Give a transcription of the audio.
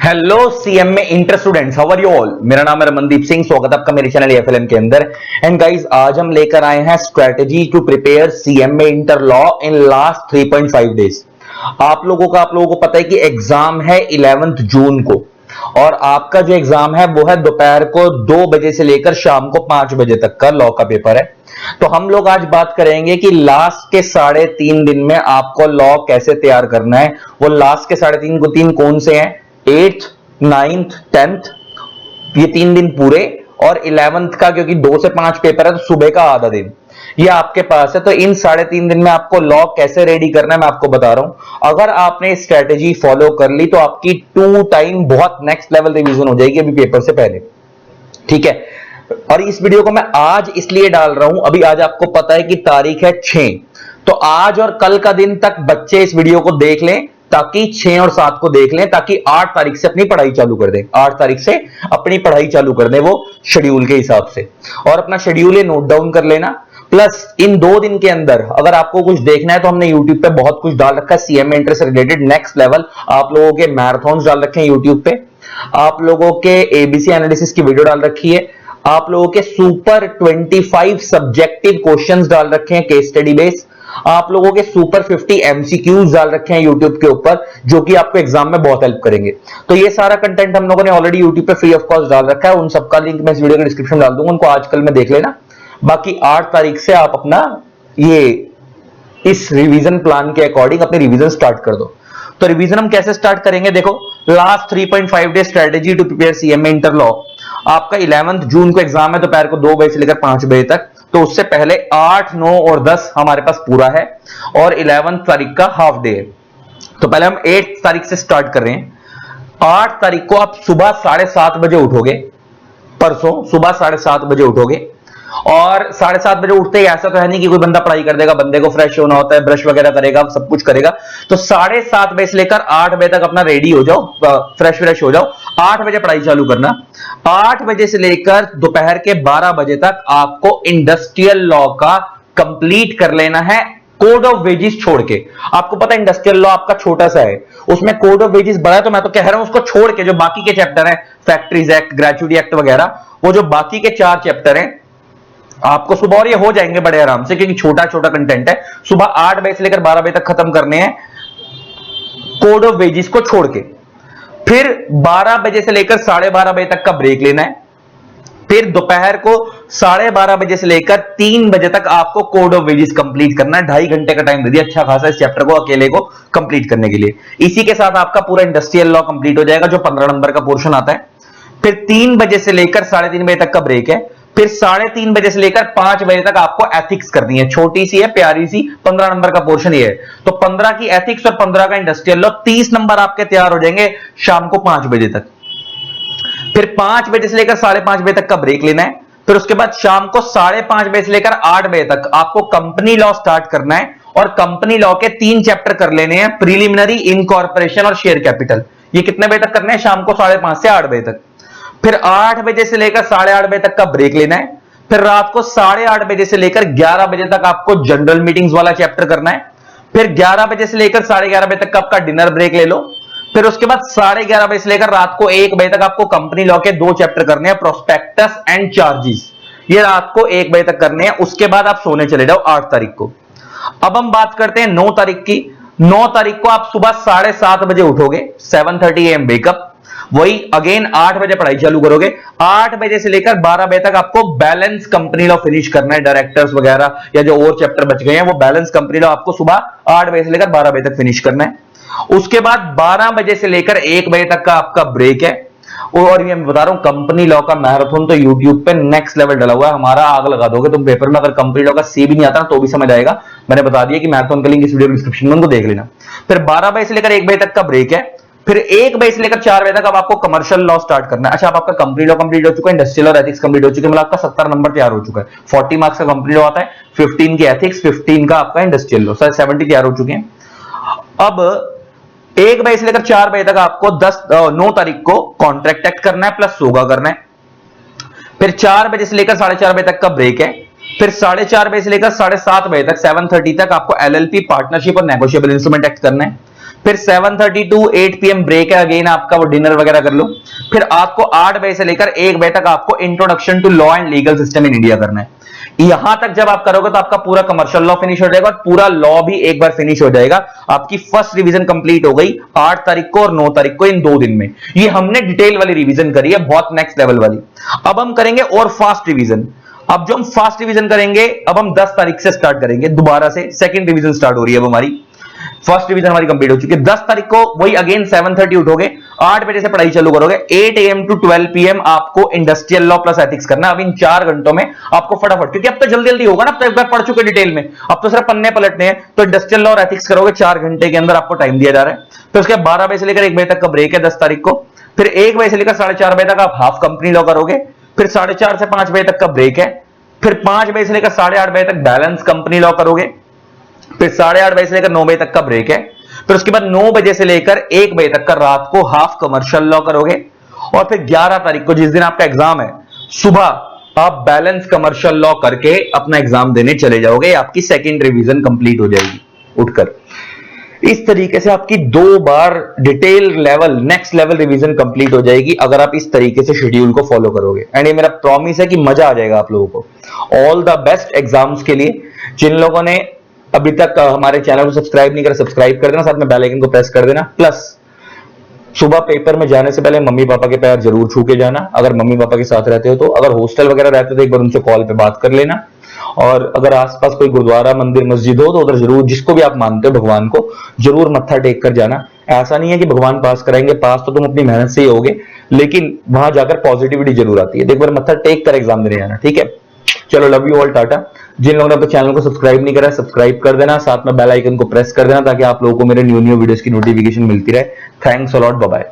Hello CMA inter students, how are you all. मेरा नाम है रमनदीप सिंह। स्वागत है आपका मेरे चैनल एफएलएम के अंदर। एंड गाइस, आज हम लेकर आए हैं strategy to prepare CMA inter law in last 3.5 days. आप लोगों को पता है कि एग्जाम है 11 जून को, और आपका जो एग्जाम है वो है दोपहर को 2 बजे से लेकर शाम को 5 बजे तक का लॉ का पेपर है। तो हम लोग आज बात करेंगे कि लास्ट के 3.5 दिन में आपको लॉ कैसे तैयार करना है। वो लास्ट के 3.5 कौन से हैं? 8th, 9th, 10th, ये 3 दिन पूरे, और 11th का क्योंकि 2 से 5 पेपर है तो सुबह का आधा दिन ये आपके पास है। तो इन 3.5 दिन में आपको लॉ कैसे रेडी करना है मैं आपको बता रहा हूं। अगर आपने स्ट्रेटेजी फॉलो कर ली तो आपकी 2 टाइम बहुत नेक्स्ट लेवल रिवीजन हो जाएगी अभी पेपर से पहले, ठीक है। और इस वीडियो को मैं आज इसलिए डाल रहा हूं, अभी आज आपको पता है कि तारीख है 6, तो आज और कल का दिन तक बच्चे इस वीडियो को देख लें, ताकि 6 और 7 को देख लें, ताकि 8 तारीख से अपनी पढ़ाई चालू कर दें। 8 तारीख से अपनी पढ़ाई चालू कर दें वो शेड्यूल के हिसाब से, और अपना शेड्यूल नोट डाउन कर लेना। प्लस इन 2 दिन के अंदर अगर आपको कुछ देखना है तो हमने यूट्यूब पे बहुत कुछ डाल रखा है सीएमए इंटर से रिलेटेड नेक्स्ट लेवल। आप लोगों के मैराथन डाल रखे हैं यूट्यूब पे, आप लोगों के एबीसी एनालिसिस की वीडियो डाल रखी है, आप लोगों के सुपर 25 सब्जेक्टिव क्वेश्चंस डाल रखे हैं केस स्टडी बेस, आप लोगों के सुपर 50 एमसीक्यूज डाल रखे हैं यूट्यूब के ऊपर, जो कि आपको एग्जाम में बहुत हेल्प करेंगे। तो ये सारा कंटेंट हम लोगों ने ऑलरेडी यूट्यूब पे फ्री ऑफ कॉस्ट डाल रखा है। उन सबका लिंक मैं इस वीडियो के डिस्क्रिप्शन में डाल दूंगा, उनको आजकल में देख लेना। बाकी 8 तारीख से आप अपना ये इस रिवीजन प्लान के अकॉर्डिंग अपनी रिवीजन स्टार्ट कर दो। तो रिवीजन हम कैसे स्टार्ट करेंगे? देखो, last 3.5 day strategy to prepare CMA inter law. आपका 11 जून को एग्जाम है दोपहर को 2 बजे से लेकर 5 बजे तक, तो उससे पहले 8, 9 और 10 हमारे पास पूरा है, और 11 तारीख का हाफ डे है। तो पहले हम 8 तारीख से स्टार्ट कर रहे हैं। 8 तारीख को आप सुबह 7:30 बजे उठोगे, परसों सुबह 7:30 बजे उठोगे, और 7:30 बजे उठते ही ऐसा तो है नहीं कि कोई बंदा पढ़ाई कर देगा, बंदे को फ्रेश होना होता है, ब्रश वगैरह करेगा, सब कुछ करेगा। तो 7:30 बजे से लेकर 8 बजे तक अपना रेडी हो जाओ, फ्रेश हो जाओ। 8 बजे पढ़ाई चालू करना। 8 बजे से लेकर दोपहर के 12 बजे तक आपको इंडस्ट्रियल लॉ का कंप्लीट कर लेना है, कोड ऑफ वेजेस छोड़ के। आपको पता है इंडस्ट्रियल लॉ आपका छोटा सा है, उसमें कोड ऑफ वेजेस बड़ा है, तो मैं तो कह रहा हूं उसको छोड़ के जो बाकी के चैप्टर हैं, फैक्ट्रीज एक्ट, ग्रेच्युटी एक्ट वगैरह, वो जो बाकी के 4 चैप्टर हैं आपको सुबह, और ये हो जाएंगे बड़े आराम से क्योंकि छोटा छोटा कंटेंट है। सुबह 8 बजे से लेकर 12 बजे तक खत्म करने हैं कोड ऑफ वेजेस को छोड़ के। फिर 12 बजे से लेकर 12:30 बजे तक का ब्रेक लेना है। फिर दोपहर को 12:30 बजे से लेकर 3 बजे तक आपको कोड ऑफ वेजेस कंप्लीट करना है। 2.5 घंटे का टाइम दे दिया अच्छा खासा इस चैप्टर को अकेले को कंप्लीट करने के लिए। इसी के साथ आपका पूरा इंडस्ट्रियल लॉ कंप्लीट हो जाएगा, जो 15 नंबर का पोर्शन आता है। फिर 3 बजे से लेकर 3:30 बजे तक का ब्रेक है। फिर 3:30 बजे से लेकर 5 बजे तक आपको एथिक्स करनी है, छोटी सी है, प्यारी सी, 15 नंबर का पोर्शन ये है। तो 15 की एथिक्स और 15 का इंडस्ट्रियल लॉ, 30 नंबर आपके तैयार हो जाएंगे शाम को 5 बजे तक। फिर 5 बजे से लेकर 5:30 बजे तक का ब्रेक लेना है। फिर उसके बाद शाम को 5:30 बजे से लेकर 8 बजे तक आपको कंपनी लॉ स्टार्ट करना है, और कंपनी लॉ के 3 चैप्टर कर लेने हैं, प्रीलिमिनरी, इनकॉर्पोरेशन और शेयर कैपिटल। ये कितने बजे तक करने हैं? शाम को 5:30 से 8 बजे तक। फिर 8 बजे से लेकर 8:30 बजे तक का ब्रेक लेना है। फिर रात को 8:30 बजे से लेकर 11 बजे तक आपको जनरल मीटिंग्स वाला चैप्टर करना है। फिर 11 बजे से लेकर 11:30 बजे तक का आपका डिनर ब्रेक ले लो। फिर उसके बाद 11:30 बजे से लेकर रात को 1 बजे तक आपको कंपनी लॉ के 2 चैप्टर करने हैं, प्रोस्पेक्टस एंड चार्जेस। ये रात को 1 बजे तक करने हैं। उसके बाद आप सोने चले जाओ 8 तारीख को। अब हम बात करते हैं 9 तारीख की। 9 तारीख को आप सुबह 7:30 बजे उठोगे, 7:30 AM वेकअप। वही अगेन 8 बजे पढ़ाई चालू करोगे। 8 बजे से लेकर 12 बजे तक आपको बैलेंस कंपनी लॉ फिनिश करना है, डायरेक्टर्स वगैरह या जो और चैप्टर बच गए हैं वो बैलेंस कंपनी लॉ आपको सुबह 8 बजे से लेकर 12 बजे तक फिनिश करना है। उसके बाद 12 बजे से लेकर 1 बजे तक का आपका ब्रेक है। और ये मैं बता रहा हूं कंपनी लॉ का मैराथन तो यूट्यूब पे नेक्स्ट लेवल डला हुआ है, हमारा आग लगा दोगे तुम पेपर में। अगर कंपनी लॉ का सी भी नहीं आता ना तो भी समझ आएगा। मैंने बता दिया कि मैराथन का लिंक इस वीडियो डिस्क्रिप्शन में, उनको देख लेना। फिर 12 बजे से लेकर 1 बजे तक का ब्रेक है। फिर 1 बजे से लेकर 4 बजे तक अब आपको कमर्शियल लॉ स्टार्ट करना है। अच्छा, अब आपका कंपनी लॉ कंप्लीट हो चुका है, इंडस्ट्रियल और एथिक्स कंप्लीट हो चुके हैं, मतलब आपका 70 नंबर तैयार हो चुका है। 40 मार्क्स का कंपनी लॉ आता है, 15 की एथिक्स, 15 का आपका इंडस्ट्रियल लॉ, 70 तैयार हो चुके हैं। अब 1 बजे से लेकर 4 बजे तक आपको 9 तारीख को कॉन्ट्रैक्ट एक्ट करना है प्लस सोगा करना है। फिर 4 बजे से लेकर 4:30 बजे तक का ब्रेक है। फिर 4:30 बजे से लेकर 7:30 बजे तक 7:30 तक आपको एलएलपी, पार्टनरशिप और नेगोशिएबल इंस्ट्रूमेंट एक्ट करना है। फिर 7:30 टू 8 PM ब्रेक है, अगेन आपका वो डिनर वगैरह कर लो। फिर आपको 8 बजे से लेकर 1 बजे तक आपको introduction to law and legal system in India करना है। यहां तक जब आप करोगे तो आपका पूरा कमर्शियल लॉ फिनिश हो जाएगा और पूरा लॉ भी एक बार फिनिश हो जाएगा। आपकी फर्स्ट रिवीजन कंप्लीट हो गई 8 तारीख को और 9 तारीख को, इन 2 दिन में। ये हमने डिटेल वाली रिवीजन करी है, बहुत नेक्स्ट लेवल वाली। अब हम करेंगे और फास्ट रिवीजन। अब जो हम फास्ट रिवीजन करेंगे, अब हम 10 तारीख से स्टार्ट करेंगे, दोबारा से सेकंड रिवीजन स्टार्ट हो रही है। अब हमारी फर्स्ट रिवीजन हमारी कंप्लीट हो चुकी है। 10 तारीख को वही अगेन 7:30 उठोगे, 8 बजे से पढ़ाई चालू करोगे। 8 AM टू 12 PM आपको इंडस्ट्रियल लॉ प्लस एथिक्स करना। अब इन 4 घंटों में आपको फटाफट, क्योंकि अब तो जल्दी जल्दी होगा ना, अब तो एक बार पढ़ चुके डिटेल में, अब तो सिर्फ पन्ने पलटने हैं। तो इंडस्ट्रियल लॉ और एथिक्स करोगे 4 घंटे के अंदर, आपको टाइम दिया जा रहा है। तो उसके 12 बजे से लेकर 1 बजे तक का ब्रेक है 10 तारीख को। फिर 1 बजे से लेकर 4:30 बजे तक आप हाफ कंपनी लॉ करोगे। फिर 4:30 से 5 बजे तक का ब्रेक है। फिर 5 बजे से लेकर 8:30 बजे तक बैलेंस कंपनी लॉ करोगे। फिर 8:30 बजे से लेकर 9 बजे तक का ब्रेक है। फिर उसके बाद 9 बजे से लेकर 1 बजे तक का रात को हाफ कमर्शियल लॉ करोगे। और फिर 11 तारीख को जिस दिन आपका एग्जाम है, सुबह आप बैलेंस कमर्शियल लॉ करके अपना एग्जाम देने चले जाओगे। आपकी सेकंड रिवीजन कंप्लीट हो जाएगी उठकर। इस तरीके से आपकी 2 बार detail level, next level revision complete हो जाएगी अगर आप इस तरीके से शेड्यूल को फॉलो करोगे। एंड ये मेरा प्रॉमिस है कि मजा आ जाएगा आप लोगों को। ऑल द बेस्ट एग्जाम्स के लिए। जिन लोगों ने अभी तक हमारे चैनल को सब्सक्राइब नहीं करा, सब्सक्राइब कर देना, साथ में बेल आइकन को प्रेस कर देना। प्लस सुबह पेपर में जाने से पहले मम्मी पापा के पैर जरूर छू के जाना, अगर मम्मी पापा के साथ रहते हो तो। अगर हॉस्टल वगैरह रहते हो तो एक बार उनसे कॉल पे बात कर लेना। और अगर आसपास कोई गुरुद्वारा, मंदिर, मस्जिद हो तो उधर जरूर, जिसको भी आप मानते हो भगवान को, जरूर मत्था टेक कर जाना। ऐसा नहीं है कि भगवान पास कराएंगे, पास तो तुम अपनी मेहनत से ही होगे, लेकिन वहां जाकर पॉजिटिविटी जरूर आती है। तो एक बार मत्था टेक कर एग्जाम देने जाना, ठीक है। चलो, लव यू ऑल, टाटा। जिन लोगों ने अपने चैनल को सब्सक्राइब नहीं करा, सब्सक्राइब कर देना, साथ में बेल आइकन को प्रेस कर देना, ताकि आप लोगों को मेरे न्यू वीडियोस की नोटिफिकेशन मिलती रहे। Thanks a lot, bye bye.